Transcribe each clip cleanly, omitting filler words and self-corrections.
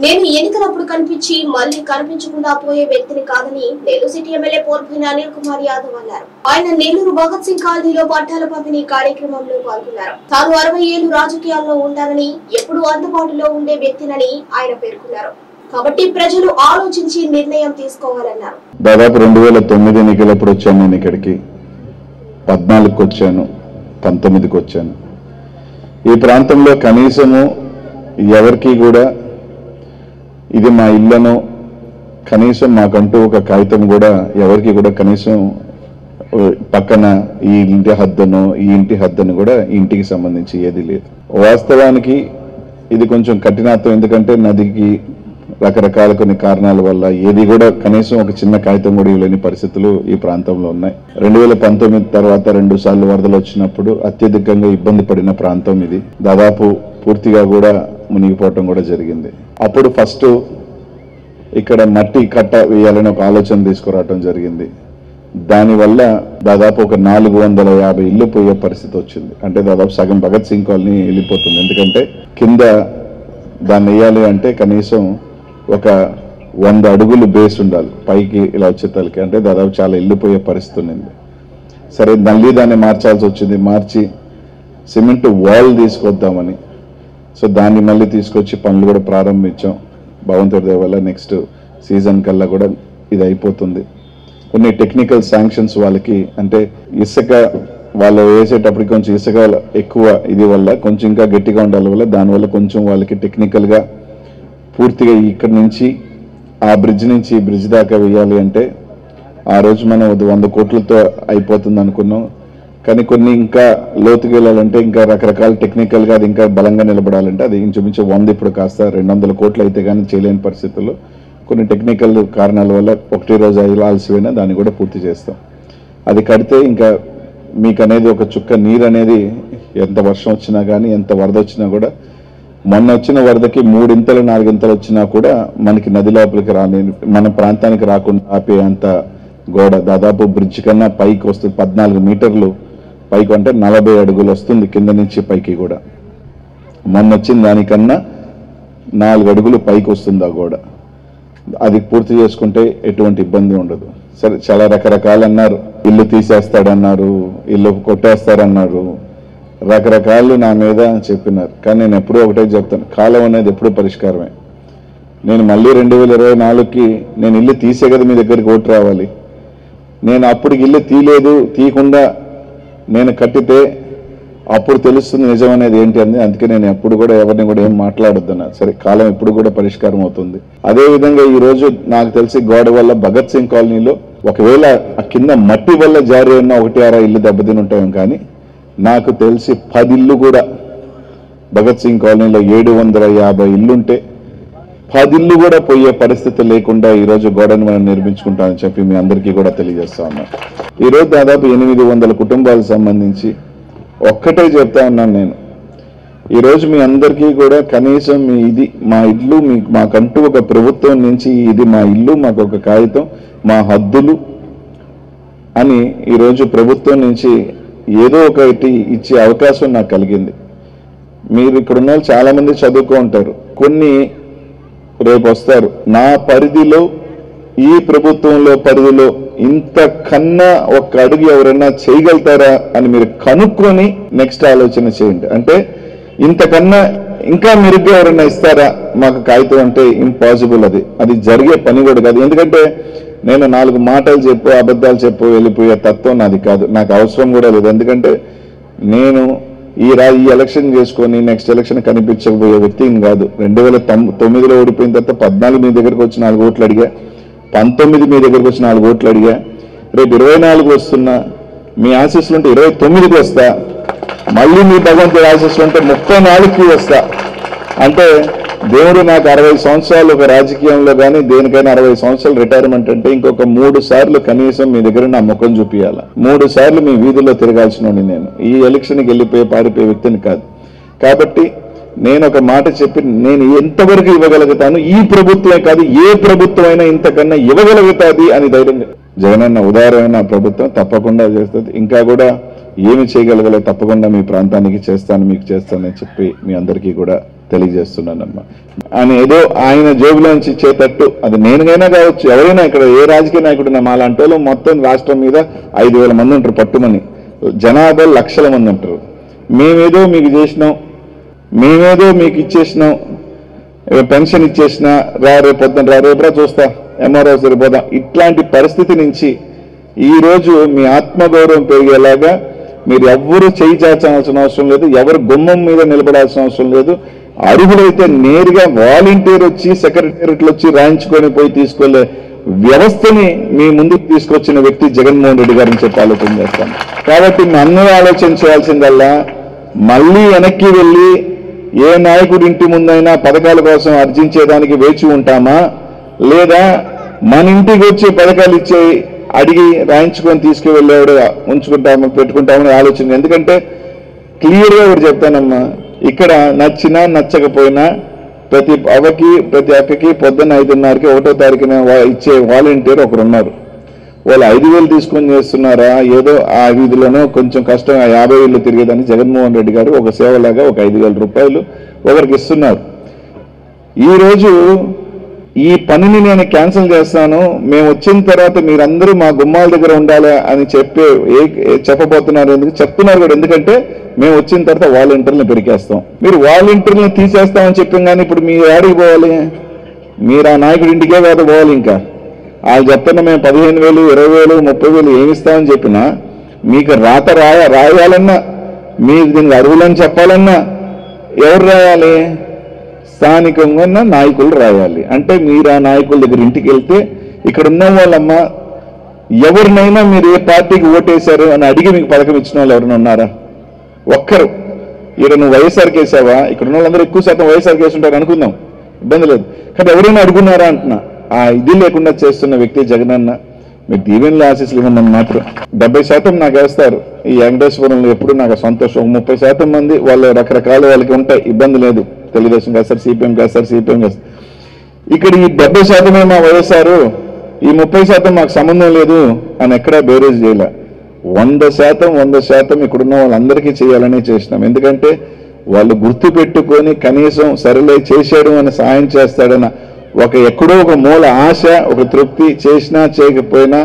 నేను ఎన్నికలప్పుడు కనిపించి మళ్ళీ కనిపించకుండా పోయే వ్యక్తిని కాదని నెల్లూరు సిటీ ఎమ్మెల్యే పోర్పల్లి అనిల్ కుమార్ యాదవ్ అన్నారు. ఆయన నెల్లూరు భగత్ సింగ్ కాలనీలో పట్టాల పంపిణీ కార్యక్రమంలో పాల్గొన్నారు. తాను 60 ఏళ్లు రాజకీయాల్లో ఉంటానని, ఎప్పుడూ అందుబాటులో ఉండే వ్యక్తినని ఆయన పేర్కొన్నారు. కాబట్టి ప్రజలు ఆలోచించి నిర్ణయం తీసుకోవాలన్నారు. దాదాపు 2009 ఎన్నికలప్పుడు వచ్చాను. నేను ఇక్కడికి 14కి వచ్చాను, 19కి వచ్చాను. ఈ ప్రాంతంలో కనీసము ఎవరికి కూడా ఇది మా ఇళ్లను కనీసం మాకంటూ ఒక కాగితం కూడా ఎవరికి కూడా కనీసం పక్కన ఈ ఇంటి హద్దును ఈ ఇంటి హద్దును కూడా ఇంటికి సంబంధించి ఏది లేదు. వాస్తవానికి ఇది కొంచెం కఠినత్వం, ఎందుకంటే నదికి రకరకాల కొన్ని కారణాల వల్ల ఏది కూడా కనీసం ఒక చిన్న కాగితం కూడా ఇవ్వలేని పరిస్థితులు ఈ ప్రాంతంలో ఉన్నాయి. 2019 తర్వాత 2 సార్లు వరదలు వచ్చినప్పుడు అత్యధికంగా ఇబ్బంది పడిన ప్రాంతం ఇది. దాదాపు పూర్తిగా కూడా మునిగిపోవటం కూడా జరిగింది. అప్పుడు ఫస్ట్ ఇక్కడ మట్టి కట్ట వేయాలని ఒక ఆలోచన తీసుకురావటం జరిగింది. దానివల్ల దాదాపు ఒక 450 ఇళ్ళు పోయే పరిస్థితి వచ్చింది. అంటే దాదాపు సగం భగత్ సింగ్ కాలనీ వెళ్ళిపోతుంది. ఎందుకంటే కింద దాన్ని వేయాలి అంటే కనీసం ఒక 100 అడుగులు బేస్ ఉండాలి పైకి ఇలా వచ్చేతలకి. అంటే దాదాపు చాలా ఇల్లు పోయే పరిస్థితి ఉంది. సరే, మళ్ళీ దాన్ని మార్చాల్సి వచ్చింది. మార్చి సిమెంట్ వాల్ తీసుకొద్దామని, సో దాన్ని మళ్ళీ తీసుకొచ్చి పనులు కూడా ప్రారంభించాం. భగవంతుడి దయ వల్ల నెక్స్ట్ సీజన్ కల్లా కూడా ఇది అయిపోతుంది. కొన్ని టెక్నికల్ శాంక్షన్స్ వాళ్ళకి, అంటే ఇసుక వాళ్ళు వేసేటప్పటికి కొంచెం ఇసుక ఎక్కువ ఇది వల్ల కొంచెం ఇంకా గట్టిగా ఉండాలి వల్ల దానివల్ల కొంచెం వాళ్ళకి టెక్నికల్గా పూర్తిగా ఇక్కడ నుంచి ఆ బ్రిడ్జ్ నుంచి ఈ బ్రిడ్జ్ దాకా వేయాలి అంటే ఆ రోజు మనం 100 కోట్లతో అయిపోతుంది అనుకున్నాం. కానీ కొన్ని ఇంకా లోతుకి వెళ్ళాలంటే ఇంకా రకరకాల టెక్నికల్గా అది ఇంకా బలంగా నిలబడాలంటే అది ఇంచుమించు 100 ఇప్పుడు కాస్త 200 కోట్లు అయితే కానీ చేయలేని పరిస్థితుల్లో కొన్ని టెక్నికల్ కారణాల వల్ల 1 రోజు ఆలస్యమైనా దాన్ని కూడా పూర్తి చేస్తాం. అది కడితే ఇంకా మీకు అనేది ఒక చుక్క నీరు అనేది ఎంత వర్షం వచ్చినా కానీ ఎంత వరద వచ్చినా కూడా, మొన్న వచ్చిన వరదకి 3 ఇంతలు 4 ఇంతలు వచ్చినా కూడా మనకి నది లోపలికి మన ప్రాంతానికి రాకుండా ఆపే అంత గోడ దాదాపు బ్రిడ్జ్ కన్నా పైకి వస్తుంది. 14 మీటర్లు పైకి, అంటే 40 అడుగులు వస్తుంది కింద నుంచి పైకి కూడా. మొన్న వచ్చిన దానికన్నా 4 అడుగులు పైకి వస్తుంది ఆ గోడ. అది పూర్తి చేసుకుంటే ఎటువంటి ఇబ్బంది ఉండదు. సరే, చాలా రకరకాలు అన్నారు. ఇల్లు తీసేస్తాడన్నారు, ఇల్లు కొట్టేస్తారన్నారు, రకరకాలు నా మీద చెప్పినారు. కానీ నేను ఎప్పుడూ ఒకటే చెప్తాను, కాలం అనేది ఎప్పుడూ పరిష్కారమే. నేను మళ్ళీ 2024కి నేను ఇల్లు తీసే కదా మీ దగ్గరికి ఓటు రావాలి. నేను అప్పటికి ఇల్లు తీయకుండా నేను కట్టితే అప్పుడు తెలుస్తుంది నిజం అనేది ఏంటి అని. అందుకే నేను ఎప్పుడు కూడా ఎవరిని కూడా ఏం మాట్లాడొద్దన్నా. సరే, కాలం ఎప్పుడు కూడా పరిష్కారం అవుతుంది. అదేవిధంగా ఈరోజు నాకు తెలిసి గోడ వల్ల భగత్ సింగ్ కాలనీలో ఒకవేళ ఆ కింద మట్టి వల్ల జారీ అయిన 1-6 ఇల్లు దెబ్బతిని ఉంటాం. కానీ నాకు తెలిసి 10 ఇల్లు కూడా భగత్ సింగ్ కాలనీలో 750 ఇల్లుంటే 10 ఇల్లు కూడా పోయే పరిస్థితి లేకుండా ఈరోజు గోడను మనం నిర్మించుకుంటామని చెప్పి మీ అందరికీ కూడా తెలియజేస్తా ఉన్నాను. ఈరోజు దాదాపు 800 కుటుంబాలకు సంబంధించి ఒక్కటే చెప్తా ఉన్నాను నేను. ఈరోజు మీ అందరికీ కూడా కనీసం మీ ఇది మా ఇల్లు, మాకంటూ ఒక ప్రభుత్వం నుంచి ఇది మా ఇల్లు, మాకు ఒక కాగితం, మా హద్దులు అని ఈరోజు ప్రభుత్వం నుంచి ఏదో ఒకటి ఇచ్చే అవకాశం నాకు కలిగింది. మీరు ఇక్కడ ఉన్న వాళ్ళు చాలా మంది చదువుకో ఉంటారు, కొన్ని రేపు వస్తారు. నా పరిధిలో, ఈ ప్రభుత్వంలో పరిధిలో ఇంతకన్నా ఒక అడుగు ఎవరైనా చేయగలుగుతారా అని మీరు కనుక్కొని నెక్స్ట్ ఆలోచన చేయండి. అంటే ఇంతకన్నా ఇంకా మెరుగ్గా ఎవరైనా ఇస్తారా మాకు కాగితం అంటే ఇంపాసిబుల్. అది జరిగే పని కూడా కాదు. ఎందుకంటే నేను 4 మాటలు చెప్పు అబద్ధాలు చెప్పు వెళ్ళిపోయే తత్వం నాది కాదు, నాకు అవసరం కూడా లేదు. ఎందుకంటే నేను ఈ ఎలక్షన్ చేసుకొని నెక్స్ట్ ఎలక్షన్ కనిపించకపోయే వ్యక్తిని కాదు. 2009లో ఓడిపోయిన తర్వాత 14 మీ దగ్గరకు వచ్చి 4 ఓట్లు అడిగా, 19 మీ దగ్గరకు వచ్చి 4 ఓట్లు అడిగా, రేపు 24 వస్తున్నా, మీ ఆశీస్సులు ఉంటే 29కి వస్తా, మళ్ళీ మీ భగవంతుడి ఆశీస్సులు ఉంటే 34కి వస్తా. అంటే దేవుడు నాకు 60 సంవత్సరాలు ఒక రాజకీయంలో కానీ దేనికైనా 60 సంవత్సరాలు రిటైర్మెంట్ అంటే ఇంకొక 3 సార్లు కనీసం మీ దగ్గర నా ముఖం చూపించాలా. 3 సార్లు మీ వీధుల్లో తిరగాల్సిన నేను ఈ ఎలక్షన్కి వెళ్ళిపోయి పారిపోయే వ్యక్తిని కాదు. కాబట్టి నేను ఒక మాట చెప్పి నేను ఎంతవరకు ఇవ్వగలుగుతాను, ఈ ప్రభుత్వమే కాదు ఏ ప్రభుత్వం అయినా ఇంతకన్నా ఇవ్వగలుగుతుంది అని ధైర్యంగా. జగనన్న ఉదారమైన ప్రభుత్వం తప్పకుండా చేస్తుంది. ఇంకా కూడా ఏమి చేయగలగలో తప్పకుండా మీ ప్రాంతానికి చేస్తాను, మీకు చేస్తానని చెప్పి మీ అందరికీ కూడా తెలియజేస్తున్నానమ్మా. ఆయన ఏదో ఆయన జోబులోంచి ఇచ్చేటట్టు, అది నేనుగైనా కావచ్చు, ఎవరైనా ఇక్కడ ఏ రాజకీయ నాయకుడు మా లాంటి వాళ్ళు మొత్తం రాష్ట్రం మీద 5,000 మంది ఉంటారు, పట్టుమని జనాభా లక్షల మంది ఉంటారు. మేమేదో మీకు చేసినాం, మేమేదో మీకు ఇచ్చేసినాం, పెన్షన్ ఇచ్చేసినా రేపొద్దున రేపురా చూస్తా, ఎంఆర్ఓ సరిపోదాం, ఇట్లాంటి పరిస్థితి నుంచి ఈరోజు మీ ఆత్మగౌరవం పెరిగేలాగా మీరు ఎవ్వరూ చేయి చాచాల్సిన అవసరం లేదు, ఎవరు గుమ్మం మీద నిలబడాల్సిన అవసరం లేదు. అర్హులైతే నేరుగా వాలంటీర్ వచ్చి సెక్రటేరియట్లు వచ్చి రాయించుకొని పోయి తీసుకెళ్లే వ్యవస్థని మీ ముందుకు తీసుకొచ్చిన వ్యక్తి జగన్మోహన్ రెడ్డి గారిని చెప్పి ఆలోచన చేస్తాను. కాబట్టి అందరూ ఆలోచించాల్సిందల్లా మళ్ళీ వెనక్కి వెళ్ళి ఏ నాయకుడి ఇంటి ముందైనా పథకాల కోసం అర్జించేదానికి వేచి ఉంటామా, లేదా మన ఇంటికి వచ్చి పథకాలు ఇచ్చే అడిగి రాయించుకొని తీసుకువెళ్ళేవాడు ఉంచుకుంటామా పెట్టుకుంటామని ఆలోచన. ఎందుకంటే క్లియర్గా ఒకటి చెప్తానమ్మా, ఇక్కడ నచ్చినా నచ్చకపోయినా ప్రతి అక్కకి పొద్దున్న 5:30కి 1వ తారీఖున ఇచ్చే వాలంటీర్ ఒకరు ఉన్నారు. వాళ్ళు 5,000 తీసుకొని చేస్తున్నారా, ఏదో ఆ వీధిలోనో కొంచెం కష్టం 50 ఇళ్ళు తిరిగేదని జగన్మోహన్ రెడ్డి గారు ఒక సేవలాగా ఒక 5,000 రూపాయలు ఒకరికి ఇస్తున్నారు. ఈరోజు ఈ పనిని నేను క్యాన్సిల్ చేస్తాను, మేము వచ్చిన తర్వాత మీరందరూ మా గుమ్మాల దగ్గర ఉండాలి అని చెప్పబోతున్నారు. ఎందుకు చెప్తున్నారు కూడా, ఎందుకంటే మేము వచ్చిన తర్వాత వాలంటీర్లను పెరికేస్తాం. మీరు వాలంటీర్లను తీసేస్తామని చెప్పాం, కానీ ఇప్పుడు మీరు ఆడికి పోవాలి, మీరు ఆ నాయకుడి ఇంటికే కాదు పోవాలి. ఇంకా వాళ్ళు చెప్తున్నా మేము 15,000, 20,000, 30,000 ఏమిస్తామని చెప్పినా, మీకు రాత రాయాలన్నా, మీకు దీనికి అర్హులని చెప్పాలన్నా ఎవరు రాయాలి? స్థానికంగా ఉన్న నాయకులు రాయాలి. అంటే మీరు ఆ నాయకుల దగ్గర ఇంటికి వెళ్తే ఇక్కడ ఉన్న వాళ్ళమ్మ ఎవరినైనా మీరు ఏ పార్టీకి ఓటేశారు అని అడిగి మీకు పథకం ఇచ్చిన వాళ్ళు ఎవరైనా ఉన్నారా? ఒక్కరు. ఇక్కడ నువ్వు వైఎస్ఆర్కి వేసావా, ఇక్కడ ఉన్న వాళ్ళందరూ ఎక్కువ శాతం వైఎస్ఆర్కి వేసి ఉంటారు అనుకుందాం, ఇబ్బంది లేదు. కానీ ఎవరైనా అడుగున్నారా అంటున్నా. ఆ ఇది లేకుండా చేస్తున్న వ్యక్తి జగనన్న. మీరు దీవెనలు ఆశీస్సులు ఇవ్వండి మాత్రం 70% నాకు వేస్తారు. ఈ వెంకటేశ్వరంలో ఎప్పుడు నాకు సంతోషం. 30% మంది వాళ్ళు రకరకాల వాళ్ళకి ఉంటాయి, ఇబ్బంది లేదు. తెలుగుదేశం కాస్తారు, సిపిఎం కాస్తారు, ఇక్కడ ఈ 70% మా వైఎస్ఆర్, ఈ 30% మాకు సంబంధం లేదు అని ఎక్కడా బేరేజ్ చేయలే. 100% ఇక్కడున్న వాళ్ళందరికీ చేయాలని చేసినాం. ఎందుకంటే వాళ్ళు గుర్తు పెట్టుకొని కనీసం సరేలే చేశాడు అని సాయం చేస్తాడన్న ఒక ఎక్కడో ఒక మూల ఆశ, ఒక తృప్తి. చేసినా చేయకపోయినా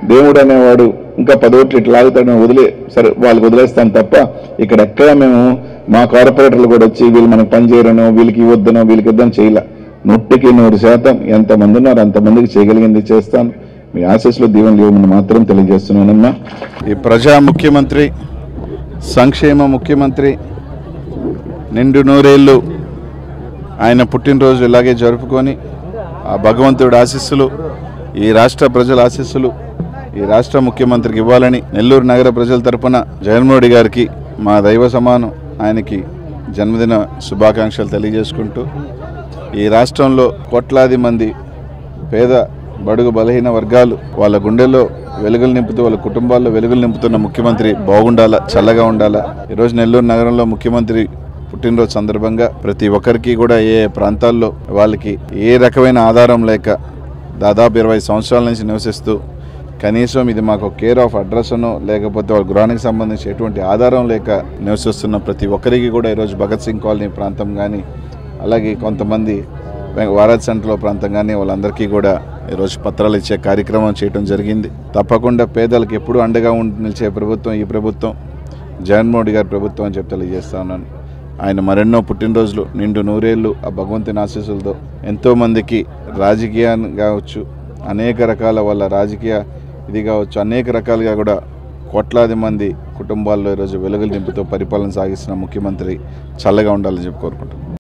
దేవుడు అనేవాడు ఇంకా 10 ఓట్లు ఇట్లా లాగుతాడని సరే వాళ్ళకి వదిలేస్తాం తప్ప ఇక్కడ ఎక్కడ మేము మా కార్పొరేటర్లు కూడా వచ్చి వీళ్ళు మనకు పని చేయరనో, వీళ్ళకి ఇవ్వద్దనో, వీళ్ళకి ఇద్దని చేయలే. 100% ఎంతమంది ఉన్నారు అంతమందికి చేయగలిగింది చేస్తాను. మీ ఆశీస్సులు దీవెనలు ఇవ్వమని మాత్రం తెలియజేస్తున్నానమ్మా. ఈ ప్రజా ముఖ్యమంత్రి, సంక్షేమ ముఖ్యమంత్రి, నిండు నూరేళ్ళు ఆయన పుట్టినరోజు ఇలాగే జరుపుకొని ఆ భగవంతుడి ఆశీస్సులు, ఈ రాష్ట్ర ప్రజల ఆశీస్సులు ఈ రాష్ట్ర ముఖ్యమంత్రికి ఇవ్వాలని నెల్లూరు నగర ప్రజల తరపున జగన్మోహన్ రెడ్డి గారికి మా దైవ సమానం ఆయనకి జన్మదిన శుభాకాంక్షలు తెలియజేసుకుంటూ, ఈ రాష్ట్రంలో కోట్లాది మంది పేద బడుగు బలహీన వర్గాలు వాళ్ళ గుండెల్లో వెలుగులు నింపుతూ వాళ్ళ కుటుంబాల్లో వెలుగులు నింపుతున్న ముఖ్యమంత్రి బాగుండాలా, చల్లగా ఉండాలా. ఈరోజు నెల్లూరు నగరంలో ముఖ్యమంత్రి పుట్టినరోజు సందర్భంగా ప్రతి ఒక్కరికి కూడా ఏ ప్రాంతాల్లో వాళ్ళకి ఏ రకమైన ఆధారం లేక దాదాపు 20 సంవత్సరాల నుంచి నివసిస్తూ కనీసం ఇది మాకు కేర్ ఆఫ్ అడ్రస్ అనో లేకపోతే వాళ్ళ గృహానికి సంబంధించి ఎటువంటి ఆధారం లేక నివసిస్తున్న ప్రతి ఒక్కరికి కూడా ఈరోజు భగత్ సింగ్ కాలనీ ప్రాంతం కానీ అలాగే కొంతమంది వారాజ్ సెంటర్లో ప్రాంతం కానీ వాళ్ళందరికీ కూడా ఈరోజు పత్రాలు ఇచ్చే కార్యక్రమం చేయడం జరిగింది. తప్పకుండా పేదలకు ఎప్పుడూ అండగా నిలిచే ప్రభుత్వం ఈ ప్రభుత్వం, జగన్మోహన్ రెడ్డి గారి ప్రభుత్వం అని చెప్పి తెలియజేస్తా ఉన్నాను. ఆయన మరెన్నో పుట్టినరోజులు నిండు నూరేళ్ళు ఆ భగవంతుని ఆశీస్సులతో ఎంతోమందికి రాజకీయాన్ని కావచ్చు, అనేక రకాల వాళ్ళ రాజకీయ ఇది కావచ్చు, అనేక రకాలుగా కూడా కోట్లాది మంది కుటుంబాల్లో ఈరోజు వెలుగులు నింపుతూ పరిపాలన సాగిస్తున్న ముఖ్యమంత్రి చల్లగా ఉండాలని చెప్పి కోరుకుంటున్నాను.